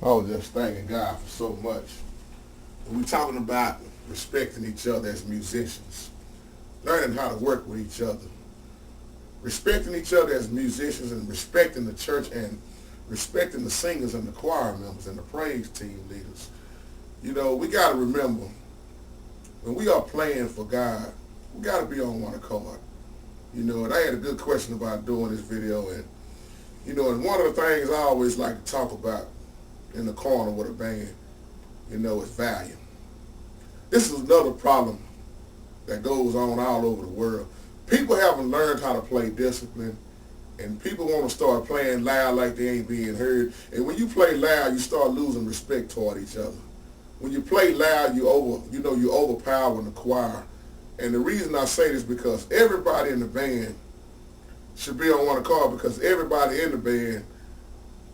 I was just thanking God for so much. We're talking about respecting each other as musicians, learning how to work with each other, respecting each other as musicians and respecting the church and respecting the singers and the choir members and the praise team leaders. You know, we got to remember, when we are playing for God, we got to be on one accord. You know, and I had a good question about doing this video, and and one of the things I always like to talk about in the corner with a band, is value. This is another problem that goes on all over the world. People haven't learned how to play discipline, and people want to start playing loud like they ain't being heard. And when you play loud, you start losing respect toward each other. When you play loud, you overpower the choir. And the reason I say this because everybody in the band should be on one accord, because everybody in the band,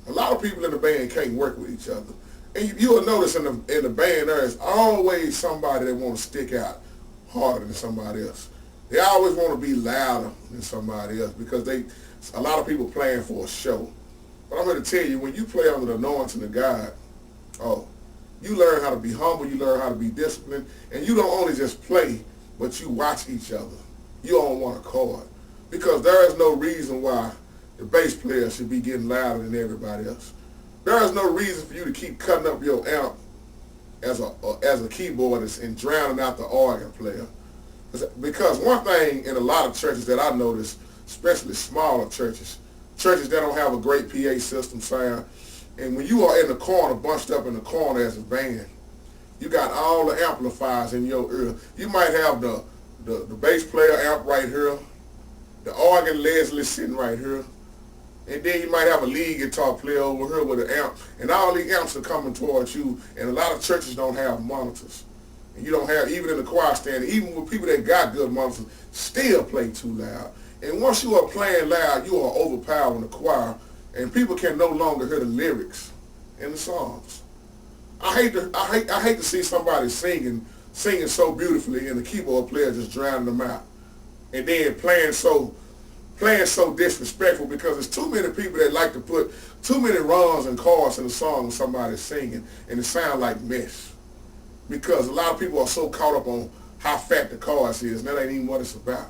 a lot of people in the band can't work with each other. And you'll notice in the band there's always somebody that want to stick out harder than somebody else. They always want to be louder than somebody else because a lot of people playing for a show. But I'm going to tell you, when you play under the anointing of God, you learn how to be humble, you learn how to be disciplined, and you don't only just play, but you watch each other. You on one accord. Because there is no reason why the bass player should be getting louder than everybody else. There is no reason for you to keep cutting up your amp as a keyboardist and drowning out the organ player. Because one thing in a lot of churches that I notice, especially smaller churches that don't have a great PA system sound, and when you are in the corner, bunched up in the corner as a band, you got all the amplifiers in your ear. You might have the bass player amp right here, the organ Leslie sitting right here, and then you might have a lead guitar player over here with an amp, and all these amps are coming towards you, and a lot of churches don't have monitors. And you don't have, even in the choir stand, even with people that got good monitors, still play too loud. And once you are playing loud, you are overpowering the choir, and people can no longer hear the lyrics in the songs. I hate to see somebody singing so beautifully and the keyboard player just drowning them out, and then playing so disrespectful, because there's too many people that like to put too many runs and chords in a song when somebody's singing, and it sounds like mess. Because a lot of people are so caught up on how fat the chorus is, and that ain't even what it's about.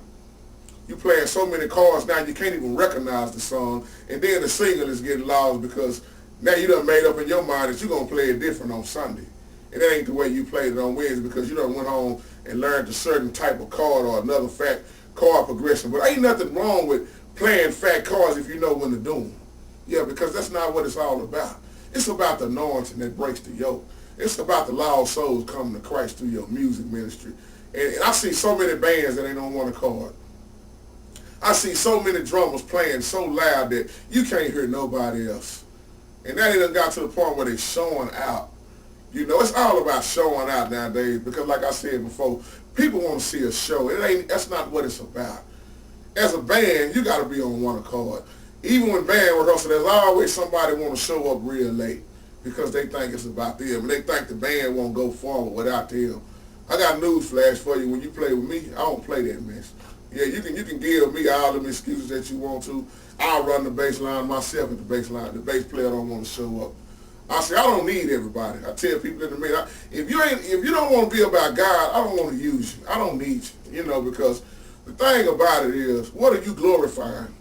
You playing so many chords now you can't even recognize the song, and then the singer is getting lost because now you done made up in your mind that you're going to play it different on Sunday. And that ain't the way you played it on Wednesday, because you done went home and learned a certain type of chord or another fat chord progression. But ain't nothing wrong with playing fat chords if you know when to do them. Yeah, because that's not what it's all about. It's about the anointing that breaks the yoke. It's about the lost souls coming to Christ through your music ministry. And I see so many bands that ain't on one accord. I see so many drummers playing so loud that you can't hear nobody else. And that even got to the point where they're showing out. It's all about showing out nowadays, because like I said before, people want to see a show. That's not what it's about. As a band, you got to be on one accord. Even when band rehearsal, there's always somebody want to show up real late because they think it's about them, and they think the band won't go forward without them. I got news flash for you. When you play with me, I don't play that mess. Yeah, you can give me all them excuses that you want to. I'll run the bass line myself at the bass line. The bass player don't want to show up. I say I don't need everybody. I tell people in the meeting, if you don't want to be about God, I don't want to use you. I don't need you. Because the thing about it is, what are you glorifying?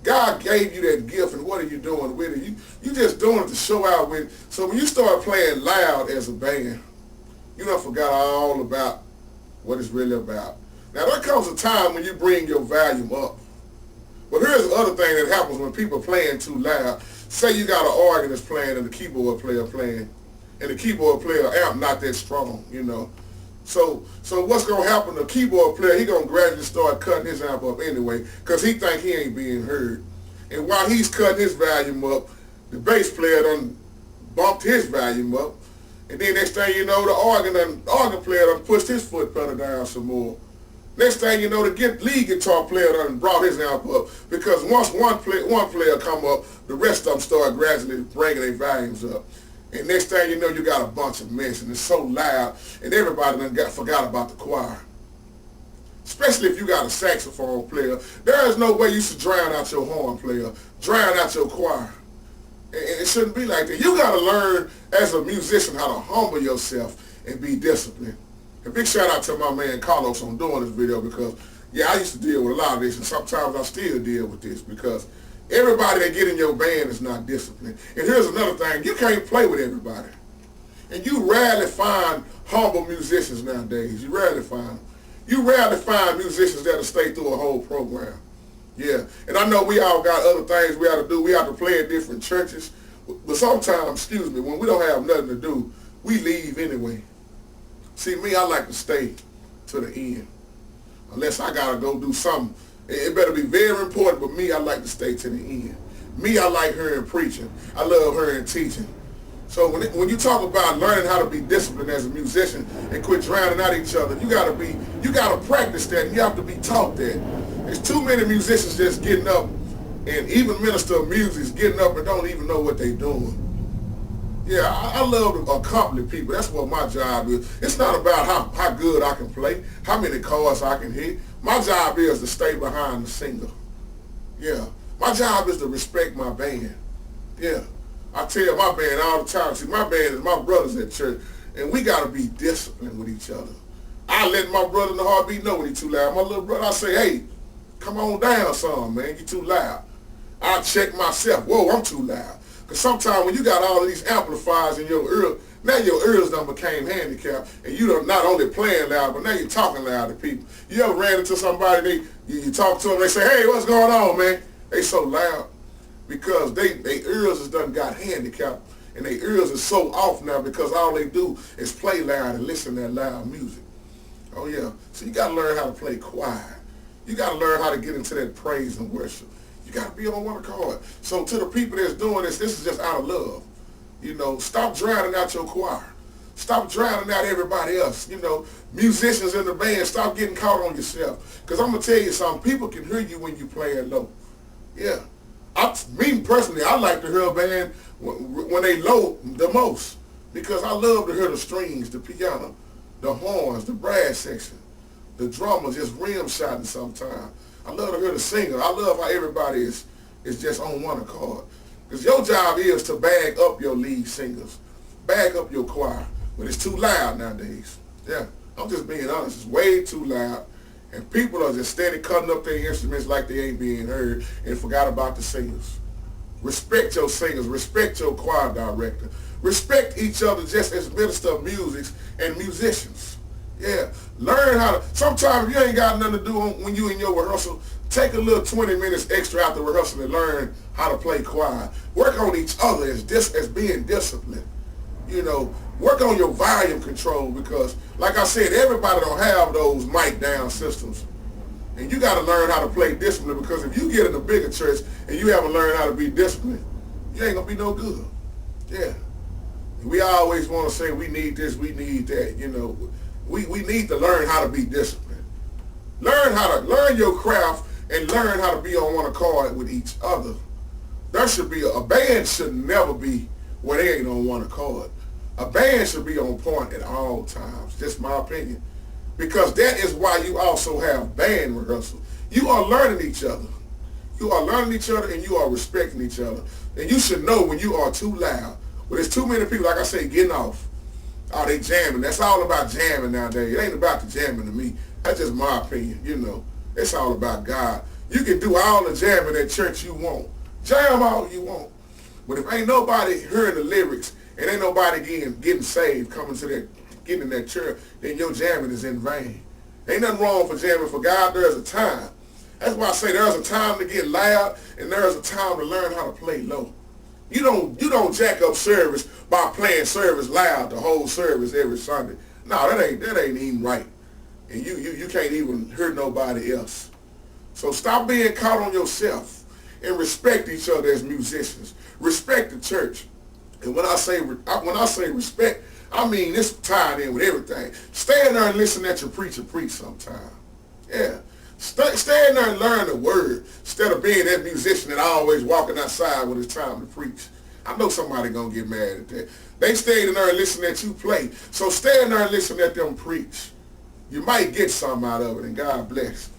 God gave you that gift, and what are you doing with it? You just doing it to show out with. So when you start playing loud as a band, you done forgot all about what it's really about. Now there comes a time when you bring your volume up. But here's the other thing that happens when people are playing too loud. Say you got an organist playing and the keyboard player playing, and the keyboard player amp not that strong, So what's going to happen? The keyboard player, he going to gradually start cutting his amp up anyway, because he think he ain't being heard. And while he's cutting his volume up, the bass player done bumped his volume up. And then next thing you know, the organ player done pushed his foot pedal down some more. Next thing you know, the lead guitar player done brought his amp up, because once one player come up, the rest of them start gradually bringing their volumes up. And next thing you know, you got a bunch of mess, and it's so loud, and everybody forgot about the choir. Especially if you got a saxophone player. There is no way you should drown out your horn player, drown out your choir. And It shouldn't be like that. You got to learn as a musician how to humble yourself and be disciplined. A big shout out to my man Carlos on doing this video because, yeah, I used to deal with a lot of this, and sometimes I still deal with this because everybody that get in your band is not disciplined. And here's another thing. You can't play with everybody. And you rarely find humble musicians nowadays. You rarely find them. You rarely find musicians that'll stay through a whole program. Yeah, and I know we all got other things we have to do. We have to play at different churches. But sometimes, when we don't have nothing to do, we leave anyway. See, me, I like to stay to the end. Unless I got to go do something. It better be very important, but me, I like to stay to the end. Me, I like hearing preaching. I love hearing teaching. So when you talk about learning how to be disciplined as a musician and quit drowning out each other, you gotta practice that, and you have to be taught that. There's too many musicians just getting up, and even minister of music getting up and don't even know what they're doing. Yeah, I love to accompany people. That's what my job is. It's not about how good I can play, how many chords I can hit. My job is to stay behind the singer. Yeah, my job is to respect my band. Yeah. I tell my band all the time, see, my band is my brothers at church, and we got to be disciplined with each other. I let my brother in the heartbeat know when he's too loud. My little brother, I say, hey, come on down some, man, you too loud. I check myself, whoa, I'm too loud. Because sometimes when you got all of these amplifiers in your ear, now your ears done became handicapped, and you done not only playing loud, but now you're talking loud to people. You ever ran into somebody, you talk to them, they say, hey, what's going on, man? They so loud. Because they ears has done got handicapped, and their ears are so off now because all they do is play loud and listen to that loud music. Oh yeah, so you got to learn how to play quiet. You got to learn how to get into that praise and worship. You got to be on one accord. So to the people that's doing this is just out of love. You know, stop drowning out your choir. Stop drowning out everybody else. You know, musicians in the band, stop getting caught on yourself. Because I'm going to tell you something, people can hear you when you play it low. Yeah. Me personally, I like to hear a band when they low the most because I love to hear the strings, the piano, the horns, the brass section, the drummer just rim shotting sometimes. I love to hear the singer. I love how everybody is just on one accord. Because your job is to bag up your lead singers, bag up your choir, but it's too loud nowadays. Yeah, I'm just being honest. It's way too loud. And people are just steady cutting up their instruments like they ain't being heard and forgot about the singers. Respect your singers. Respect your choir director. Respect each other just as minister of music and musicians. Yeah. Learn how to, sometimes if you ain't got nothing to do when you in your rehearsal, take a little 20 minutes extra after rehearsal and learn how to play choir. Work on each other as being disciplined. You know, work on your volume control because, like I said, everybody don't have those mic down systems. And you got to learn how to play discipline because if you get in a bigger church and you haven't learned how to be disciplined, you ain't going to be no good. Yeah. We always want to say we need this, we need that. You know, we need to learn how to be disciplined. Learn your craft and learn how to be on one accord with each other. There should be, a band should never be where they ain't on one accord. A band should be on point at all times, just my opinion. Because that is why you also have band rehearsal. You are learning each other. You are learning each other and you are respecting each other. And you should know when you are too loud. When there's too many people, like I say, getting off. Oh, they jamming. That's all about jamming nowadays. It ain't about the jamming to me. That's just my opinion, you know. It's all about God. You can do all the jamming at church you want. Jam all you want. But if ain't nobody hearing the lyrics and ain't nobody getting saved, getting in that church, then your jamming is in vain. Ain't nothing wrong for jamming for God. There's a time. That's why I say there's a time to get loud and there's a time to learn how to play low. You don't jack up service by playing service loud the whole service every Sunday. No, that ain't even right. And you can't even hear nobody else. So stop being caught on yourself and respect each other as musicians. Respect the church. And when I say respect, I mean this tied in with everything. Stay in there and listen at your preacher preach sometime. Yeah. Stay in there and learn the word instead of being that musician that always walking outside when it's time to preach. I know somebody gonna get mad at that. They stayed in there and listened at you play. So stay in there and listen at them preach. You might get something out of it, and God bless.